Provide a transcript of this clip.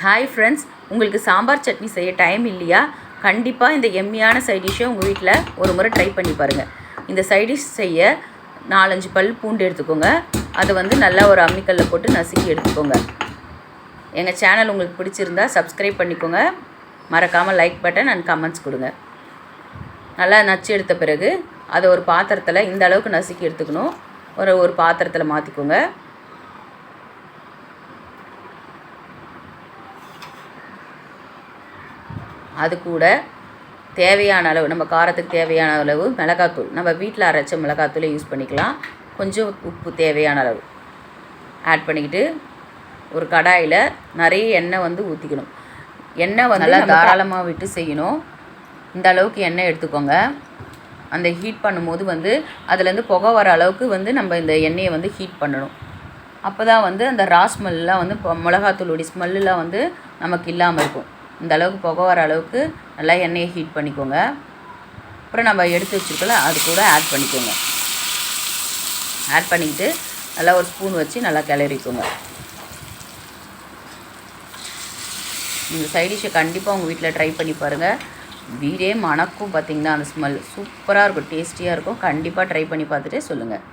Hi friends, உங்களுக்கு சாம்பார் சட்னி செய்ய time இல்லையா? கண்டிப்பாக இந்த எம்மியான சைட் டிஷ்ஷை உங்கள் வீட்டில் ஒரு முறை ட்ரை பண்ணி பாருங்கள். இந்த சைட் டிஷ் செய்ய 4-5 பல் பூண்டு எடுத்துக்கோங்க. அதை நல்லா ஒரு அம்மிக்கல்லில் போட்டு நசுக்கி எடுத்துக்கோங்க. எங்கள் சேனல் உங்களுக்கு பிடிச்சிருந்தா சப்ஸ்கிரைப் பண்ணிக்கோங்க. மறக்காமல் லைக் பட்டன் அண்ட் கமெண்ட்ஸ் கொடுங்க. நல்லா நச்சு எடுத்த பிறகு அதை ஒரு பாத்திரத்தில் இந்த அளவுக்கு நசுக்கி எடுத்துக்கணும். ஒரு பாத்திரத்தில் மாற்றிக்கோங்க. அது கூட தேவையான அளவு, நம்ம காரத்துக்கு தேவையான அளவு மிளகாத்தூள், நம்ம வீட்டில் அரைச்ச மிளகாத்தூளை யூஸ் பண்ணிக்கலாம். கொஞ்சம் உப்பு தேவையான அளவு ஆட் பண்ணிக்கிட்டு ஒரு கடாயில் நிறைய எண்ணெய் ஊற்றிக்கணும். எண்ணெய் நல்லா தாராளமாக விட்டு செய்யணும். இந்த அளவுக்கு எண்ணெய் எடுத்துக்கோங்க. அந்த ஹீட் பண்ணும்போது அதுலேருந்து புகை வர அளவுக்கு நம்ம இந்த எண்ணெயை ஹீட் பண்ணணும். அப்போ தான் அந்த ரா ஸ்மெல்லாம் மிளகாத்தூளுடைய ஸ்மெல்லாம் நமக்கு இல்லாமல் இருக்கும். இந்த அளவுக்கு புகை வர அளவுக்கு நல்லா எண்ணெயை ஹீட் பண்ணிக்கோங்க. அப்புறம் நம்ம எடுத்து வச்சுருக்கோம்ல, அது கூட ஆட் பண்ணிக்கோங்க. ஆட் பண்ணிக்கிட்டு நல்லா ஒரு ஸ்பூன் வச்சு நல்லா கிளறிக்கோங்க. இந்த சைட் டிஷ்ஷை கண்டிப்பாக உங்கள் வீட்டில் ட்ரை பண்ணி பாருங்கள். வீடே மணக்கும். பார்த்திங்கன்னா அந்த ஸ்மெல் சூப்பராக இருக்கும், டேஸ்டியாக இருக்கும். கண்டிப்பாக ட்ரை பண்ணி பார்த்துட்டு சொல்லுங்கள்.